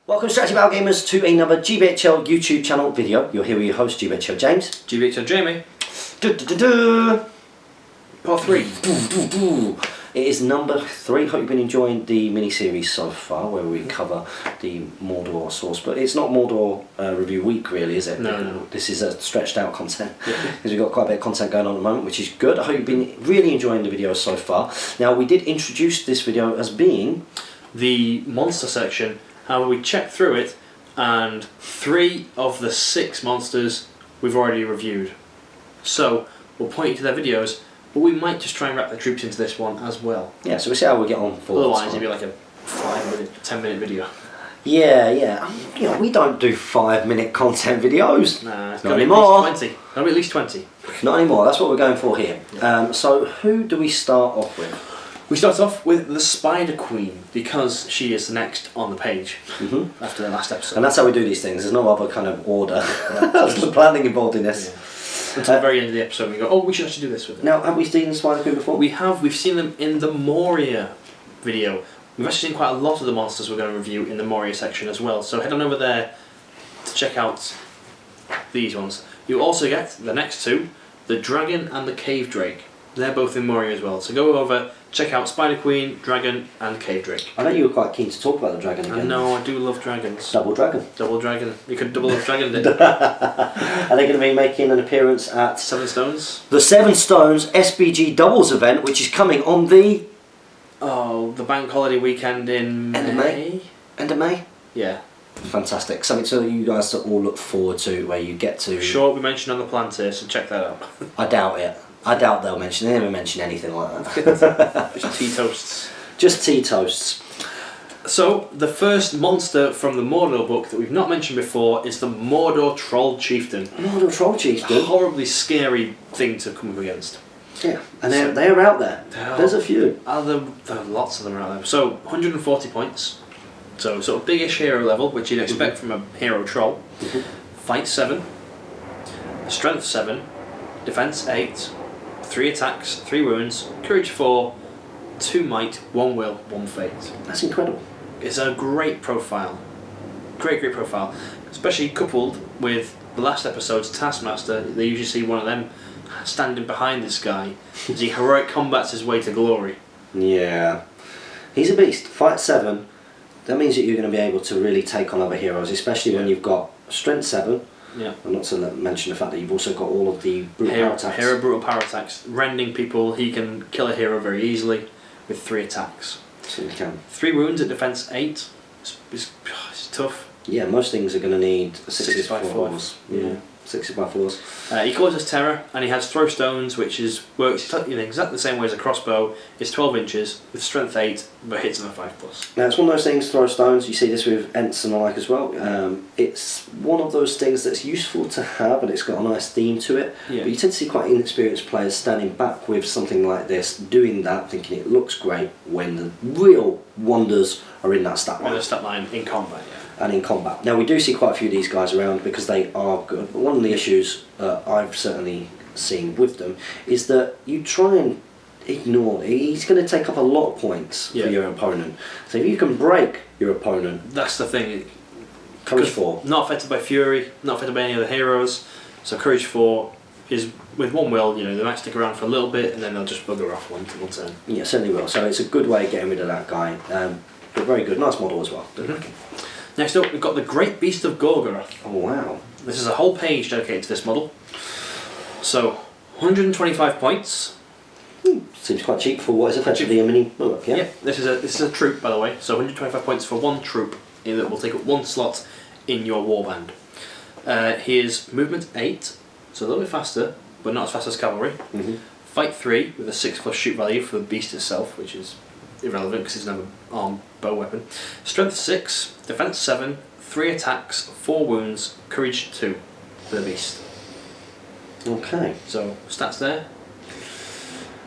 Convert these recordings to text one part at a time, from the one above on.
Welcome Strategy Battle Gamers to another GBHL YouTube channel video. You're here with your host GBHL James. GBHL Jamie. Part 3. It is number 3. Hope you've been enjoying the mini-series so far where we cover the Mordor Sourcebook. It's not Mordor review week really, is it? No. This is a stretched out content because we've got quite a bit of content going on at the moment, which is good. I hope you've been really enjoying the videos so far. Now we did introduce this video as being the monster section. However, we checked through it and 3 of the 6 monsters we've already reviewed. So we'll point you to their videos, but we might just try and wrap the troops into this one as well. Yeah, so we'll see how we get on for otherwise it'd be like a 5-minute, 10-minute video. Yeah. You know, we don't do 5-minute content videos. Nah, it's not gotta anymore. Be at least 20. Not anymore. That's what we're going for here. Yeah. So who do we start off with? We start off with the Spider Queen because she is next on the page after the last episode. And that's how we do these things. There's no other kind of order. There's no planning involved in this. Yeah. Until the very end of the episode, we go, oh, we should actually do this with them. Now, have we seen Spider Queen before? We have. We've seen them in the Moria video. We've actually seen quite a lot of the monsters we're going to review in the Moria section as well. So head on over there to check out these ones. You also get the next 2, the Dragon and the Cave Drake. They're both in Moria as well. So go over, check out Spider Queen, Dragon and Cave Drake. I know you were quite keen to talk about the dragon again. I know, I do love dragons. Double dragon. Double dragon. You could double up dragon it. Are they going to be making an appearance at 7 Stones? the 7 Stones SBG Doubles event, which is coming on the The bank holiday weekend in End of May? End of May? Yeah. Fantastic. Something so that you guys to all look forward to, where you get to... Sure, we mentioned on the plan here, so check that out. I doubt it. I doubt they'll mention. They never mention anything like that. Just tea toasts. Just tea toasts. So, the first monster from the Mordor book that we've not mentioned before is the Mordor Troll Chieftain. Mordor Troll Chieftain. A horribly scary thing to come up against. Yeah, and they're out there. There's a few. There are lots of them out there. So, 140 points. So, sort of biggish hero level, which you'd expect from a hero troll. Fight 7. Strength 7. Defense 8. 3 attacks, 3 wounds, courage 4, 2 might, 1 will, 1 fate. That's incredible. It's a great profile. Great profile. Especially coupled with the last episode's Taskmaster. They usually see one of them standing behind this guy as he heroic combats his way to glory. Yeah. He's a beast. Fight 7. That means that you're going to be able to really take on other heroes, especially when you've got Strength 7. Yeah. And not to mention the fact that you've also got all of the brutal power attacks. Hero brutal power attacks. Rending people, he can kill a hero very easily with 3 attacks. So you can. 3 wounds at defense 8. It's tough. Yeah, most things are going to need 65 floors. Yeah, 65 floors. He causes terror, and he has throw stones, which works exactly the same way as a crossbow. It's 12 inches with strength 8, but hits on a 5+. Now it's one of those things. Throw stones. You see this with Ents and the like as well. It's one of those things that's useful to have, and it's got a nice theme to it. Yeah. But you tend to see quite inexperienced players standing back with something like this, doing that, thinking it looks great, when the real wonders are in that stat line. On the stat line in combat, yeah. And in combat. Now we do see quite a few of these guys around because they are good, but one of the issues I've certainly seen with them is that you try and ignore. He's going to take up a lot of points for your opponent. So if you can break your opponent, that's the thing. Courage 4. Not affected by Fury, not affected by any other heroes. So Courage 4 is with 1 will. They might stick around for a little bit and then they'll just bugger off one turn. Yeah, certainly will. So it's a good way of getting rid of that guy. But very good, nice model as well. Next up, we've got the Great Beast of Gorgoroth. Oh wow! This is a whole page dedicated to this model. So, 125 points. Seems quite cheap for what is effectively a mini bullock, yeah? Yep, this is a troop, by the way. So 125 points for 1 troop that will take up 1 slot in your warband. He is movement 8, so a little bit faster, but not as fast as cavalry. Fight 3 with a 6+ shoot value for the beast itself, which is irrelevant because it's another armed bow weapon. Strength 6, defense 7, 3 attacks, 4 wounds, courage 2 for the beast. Okay. So stats there.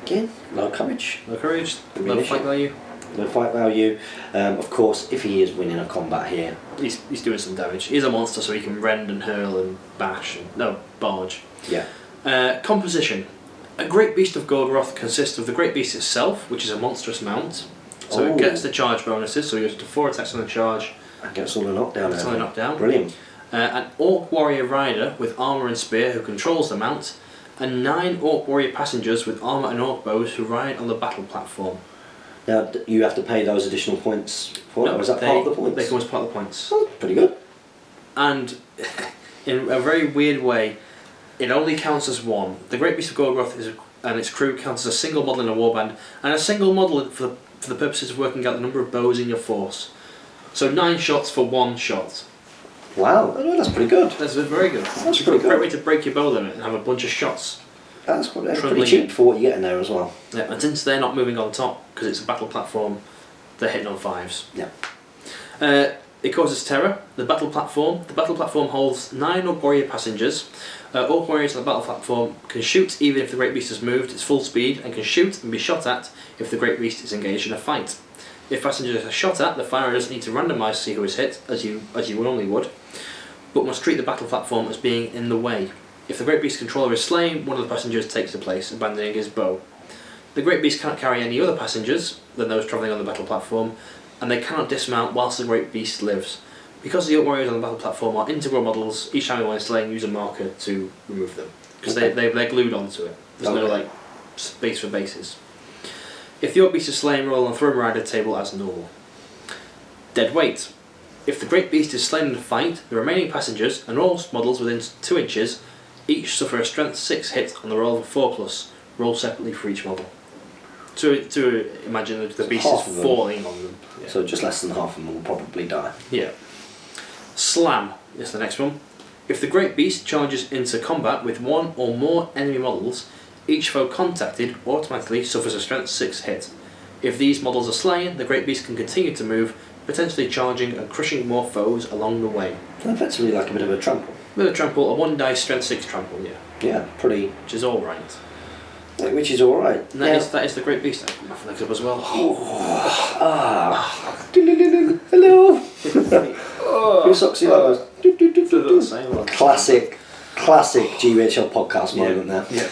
Again, low courage. Low courage, low fight value. Low fight value. Of course, if he is winning a combat here, he's doing some damage. He's a monster, so he can rend and hurl and bash and barge. Yeah. Composition. A Great Beast of Gorgoroth consists of the Great Beast itself, which is a monstrous mount. So it gets the charge bonuses, so he goes to 4 attacks on the charge, And gets all the knockdown. Gets all the knockdown. Brilliant. An Orc Warrior Rider with armour and spear who controls the mount, and 9 Orc Warrior passengers with armour and Orc bows who ride on the battle platform. Now, you have to pay those additional points for it, or is that part of the points? They come as part of the points. Oh, pretty good. And in a very weird way, it only counts as one. The Great Beast of Gorgoroth and its crew counts as a single model in a warband, and a single model for the purposes of working out the number of bows in your force. So 9 shots for 1 shot. Wow, that's pretty good. That's very good. That's pretty a great good. way to break your bow limit and have a bunch of shots. That's pretty cheap for what you get in there as well. Yeah, and since they're not moving on top, because it's a battle platform, they're hitting on 5s. Yeah. It causes terror. The battle platform holds 9 Orc Warrior passengers. Orc Warriors on the battle platform can shoot even if the Great Beast has moved its full speed, and can shoot and be shot at if the Great Beast is engaged in a fight. If passengers are shot at, the firer doesn't need to randomise to see who is hit, as you normally would, but must treat the battle platform as being in the way. If the Great Beast controller is slain, one of the passengers takes the place, abandoning his bow. The Great Beast cannot carry any other passengers than those travelling on the battle platform, and they cannot dismount whilst the Great Beast lives. Because the Orc Warriors on the battle platform are integral models, each time when slain, use a marker to remove them. Because they're glued onto it. There's no space for bases. If the Orc Beast is slain, roll on the Throne Rider table as normal. Dead weight. If the Great Beast is slain in a fight, the remaining passengers and all models within 2 inches each suffer a Strength 6 hit on the roll of 4+. Roll separately for each model. To imagine that the beast is falling on them. Yeah. So just less than half of them will probably die. Yeah. Slam is the next one. If the Great Beast charges into combat with 1 or more enemy models, each foe contacted automatically suffers a Strength 6 hit. If these models are slain, the Great Beast can continue to move, potentially charging and crushing more foes along the way. So effectively like a bit of a trample. With a trample, a 1 dice Strength 6 trample, yeah. Yeah, pretty. Which is alright. Which is alright. And that is the Great Beast. I put my flag up as well. Hello. Who sucks you out? Classic GBHL podcast moment there. Yeah.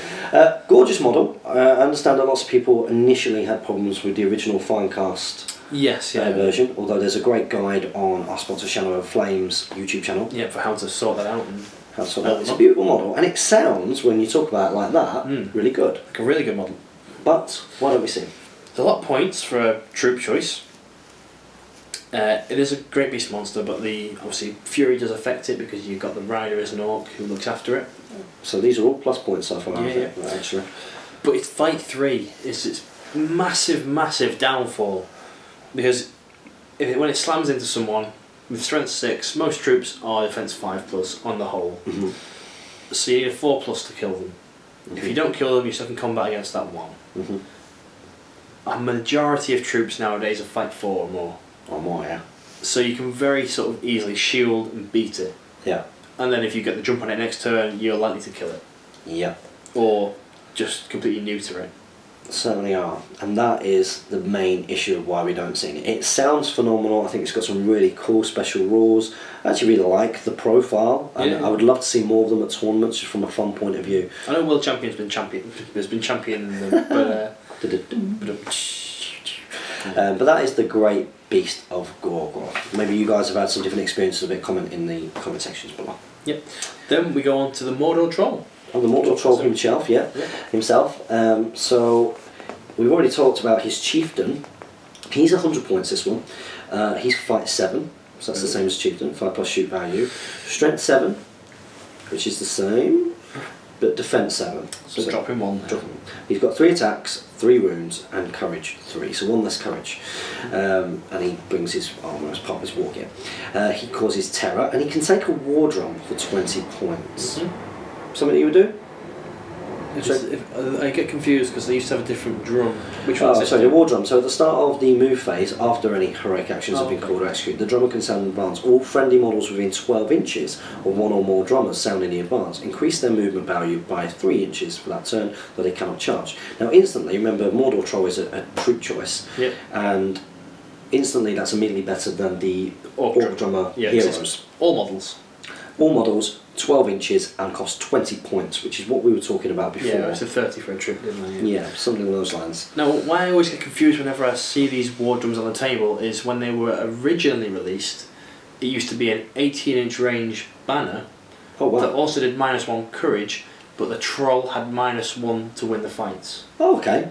Gorgeous model. I understand that lots of people initially had problems with the original Finecast version, although there's a great guide on our sponsor Shadow of Flames YouTube channel. Yeah, for how to sort that out. It's a beautiful model, and it sounds, when you talk about it like that, really good. Like a really good model. But what do we see? There's a lot of points for a troop choice. It is a Great Beast monster, but obviously Fury does affect it because you've got the rider as an orc who looks after it. So these are all plus points so far, yeah. actually. But it's fight 3 is its massive downfall, because when it slams into someone with Strength 6, most troops are Defense 5+ on the whole. Mm-hmm. So you need a 4+ to kill them. Mm-hmm. If you don't kill them, you're stuck in combat against that 1. Mm-hmm. A majority of troops nowadays are fight 4 or more. Or more, yeah. So you can very sort of easily shield and beat it. Yeah. And then if you get the jump on it next turn, you're likely to kill it. Yeah. Or just completely neuter it. Certainly are, and that is the main issue of why we don't see it. It sounds phenomenal. I think it's got some really cool special rules. I actually really like the profile, and I would love to see more of them at tournaments, just from a fun point of view. I know World Champion's been championing them, but but that is the Great Beast of Gorgoroth. Maybe you guys have had some different experiences of it. Comment in the comment sections below. Yep. Then we go on to the Mordor Troll. Oh, the Mordor Troll himself, himself. So we've already talked about his chieftain. He's 100 points. This one. He's fight 7, so that's the same as chieftain. 5+ shoot value. Strength 7, which is the same, but defense 7. So drop him 1. He's got 3 attacks, 3 wounds, and courage 3. So 1 less courage. And he brings his armour as part of his war gear. He causes terror, and he can take a war drum for 20 points. Mm-hmm. Something you would do? I get confused because they used to have a different drum. Which one? The war drum. So at the start of the move phase, after any heroic actions have been called or executed, the drummer can sound in advance. All friendly models within 12 inches of 1 or more drummers sound in the advance. Increase their movement value by 3 inches for that turn, though they cannot charge. Now instantly, remember Mordor Troll is a troop choice, and instantly that's immediately better than the Orc Drummer heroes. All models. All models, 12 inches, and cost 20 points, which is what we were talking about before. Yeah, it's a 30 for a troop, didn't I? Yeah, something along those lines. Now, why I always get confused whenever I see these war drums on the table is when they were originally released, it used to be an 18-inch range banner Oh wow. that also did -1 courage, but the troll had -1 to win the fights. Oh, okay.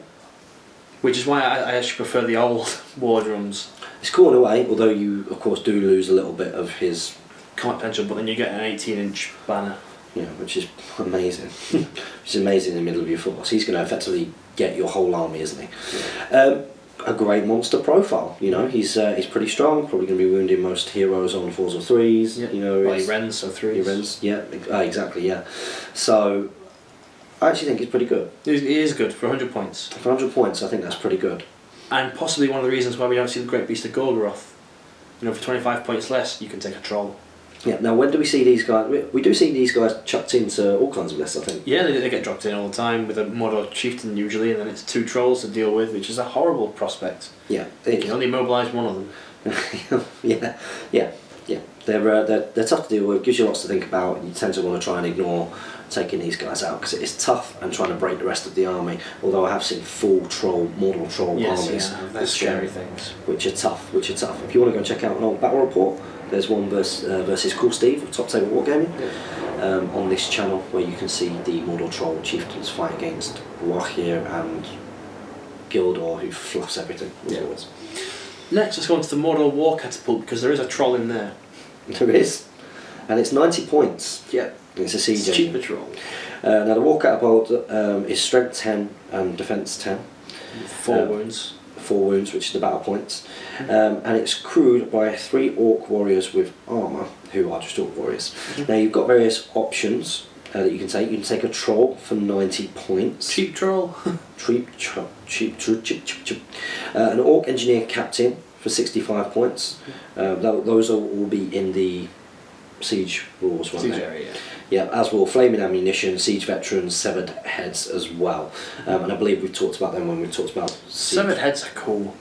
Which is why I actually prefer the old war drums. It's cool in a way, although you of course do lose a little bit of his Combat potential, but then you get an 18-inch banner. Yeah, which is amazing. Which is amazing in the middle of your force. He's going to effectively get your whole army, isn't he? Yeah. A great monster profile. You know, he's pretty strong. Probably going to be wounding most heroes on 4s or 3s. Yeah. You know, Well, he rends, so 3s. he rends. Yeah, exactly. Yeah. So I actually think he's pretty good. He is good for 100 points. For 100 points, I think that's pretty good. And possibly one of the reasons why we don't see the Great Beast of Golgoroth. You know, for 25 points less, you can take a troll. Yeah. Now, when do we see these guys? We do see these guys chucked into all kinds of lists, I think. Yeah, they get dropped in all the time with a Mordor chieftain usually, and then it's 2 trolls to deal with, which is a horrible prospect. Yeah. You can only mobilise one of them. Yeah. They're tough to deal with. Gives you lots to think about. You tend to want to try and ignore taking these guys out because it is tough and trying to break the rest of the army. Although I have seen full Mordor troll armies, they're scary things. which are tough. If you want to go and check out an old battle report, there's one versus Cool Steve of Top Table Wargaming on this channel where you can see the Mordor troll chieftains fight against Wahir and Gildor, who fluffs everything. As always. Next, let's go on to the Mordor War Catapult because there is a troll in there. There is, and it's 90 points. Yeah. It's a siege It's a cheaper troll. Now the War Catapult is Strength 10 and Defence 10. 4 wounds. 4 wounds, which is the battle points. And it's crewed by 3 Orc warriors with armour, who are just Orc warriors. Now you've got various options that you can take. You can take a troll for 90 points. Cheap troll. Cheap. An Orc engineer captain for 65 points. Those will be in the siege rules, won't Siege they? area, yeah. Yeah, as will flaming ammunition, siege veterans, severed heads as well. And I believe we've talked about them when we talked about siege. Severed heads are cool.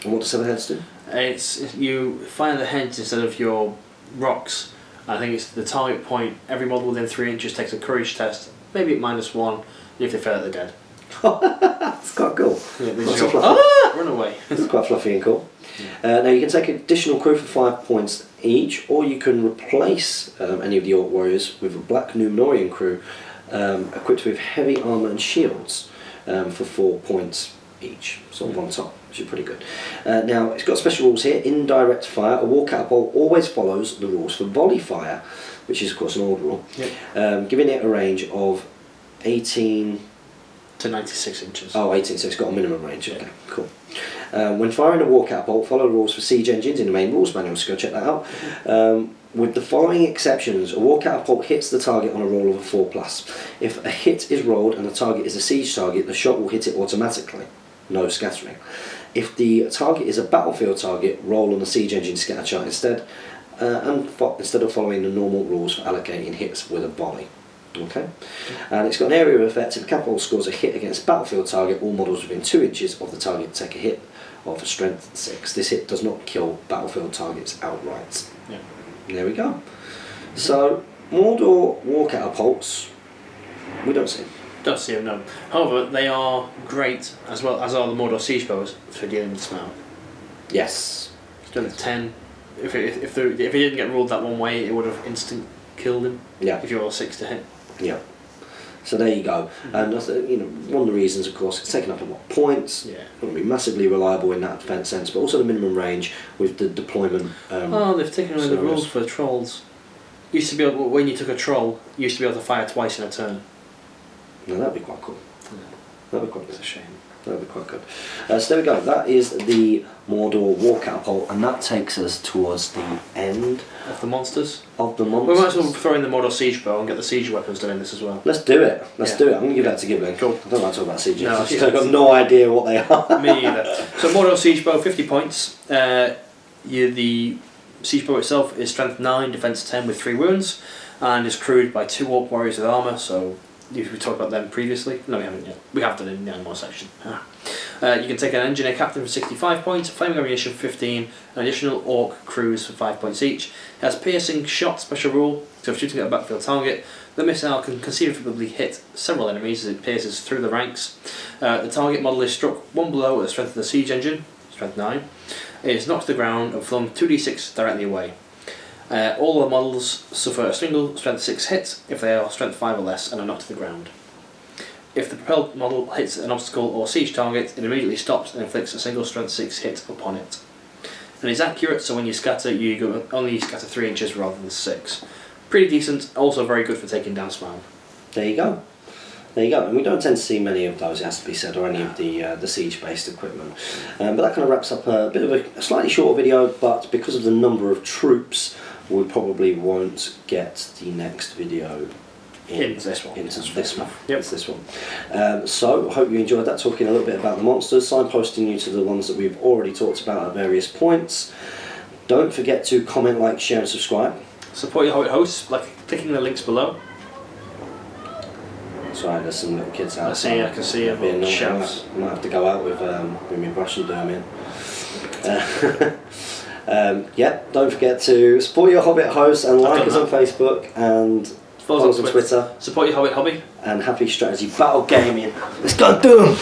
And what do severed heads do? It's you fire the heads instead of your rocks. I think it's the target point. Every model within 3 inches takes a courage test, maybe at -1. And if they fail, they're dead. That's quite cool. Yeah, they That's just so go, fluffy. run away. It's quite fluffy and cool. Now you can take additional crew for 5 points each, or you can replace any of the Orc warriors with a black Numenorean crew equipped with heavy armour and shields for 4 points each, sort of on top, which is pretty good. Now it's got special rules here. Indirect fire, a War Catapult always follows the rules for volley fire, which is of course an old rule, giving it a range of 18 to 96 inches. Oh, 18, so it's got a minimum range. Okay, cool. When firing a War Catapult, follow the rules for siege engines in the main rules manual, so go check that out. With the following exceptions, a War Catapult hits the target on a roll of a 4+. If a hit is rolled and the target is a siege target, the shot will hit it automatically. No scattering. If the target is a battlefield target, roll on the siege engine scatter chart instead, instead of following the normal rules for allocating hits with a volley. Okay, and it's got an area of effect. If a catapult scores a hit against a battlefield target, all models within 2 inches of the target take a hit of a strength 6. This hit does not kill battlefield targets outright. Yeah. There we go. So Mordor War Catapults, we don't see. Don't see them, no. However, they are great, as well as are the Mordor siege bows, for dealing with smell. Yes. Strength 10. If he didn't get ruled that one way, it would have instant killed him. Yeah. If you're 6 to hit. Yeah. So there you go. And one of the reasons, of course, it's taken up a lot of points. Yeah. Going to be massively reliable in that defence sense, but also the minimum range with the deployment. They've taken away the rules for trolls. Used to be able, when you took a troll, you used to be able to fire twice in a turn. No, that'd be quite cool. Yeah. That'd be quite It's good. a shame. That'd be quite good. So there we go. That is the Mordor War Catapult, and that takes us towards the end Of the monsters. of the We monsters. might as well throw in the Mordor siege bow and get the siege weapons done in this as well. Let's do it. Let's Yeah. do it. I'm going to give that to Giblin. Cool. I don't like talking about sieges. No, I've got no idea what they are. Me either. So Mordor siege bow, 50 points. The siege bow itself is strength 9, defense 10 with 3 wounds, and is crewed by 2 Orc warriors with armour. So we talked about them previously. No, we haven't yet. We have done it in the animal section. You can take an engineer captain for 65 points, flaming ammunition for 15, and additional Orc crews for 5 points each. It has piercing shot special rule, so if shooting at a battlefield target, the missile can conceivably hit several enemies as it pierces through the ranks. The target model is struck 1 blow at the strength of the siege engine, strength 9. It is knocked to the ground and flung 2d6 directly away. All the models suffer a single strength 6 hit if they are strength 5 or less and are knocked to the ground. If the propelled model hits an obstacle or siege target, it immediately stops and inflicts a single strength 6 hit upon it. And it's accurate, so when you scatter, only scatter 3 inches rather than 6. Pretty decent, also very good for taking down Smile. There you go. There you go, and we don't tend to see many of those, it has to be said, or any of the siege-based equipment. But that kind of wraps up a bit of a slightly shorter video, but because of the number of troops, we probably won't get the next video into this one. Yep. It's this one. So, hope you enjoyed that, talking a little bit about the monsters, signposting you to the ones that we've already talked about at various points. Don't forget to comment, like, share and subscribe. Support your Hobbit hosts, like clicking the links below. Sorry, there's some little kids out. I can see a little shouts. I might have to go out with my brush and doom in. Yeah, don't forget to support your Hobbit hosts and like us on Facebook and follow us on Twitter. Support your Hobbit hobby. And happy strategy battle gaming. Let's go do 'em!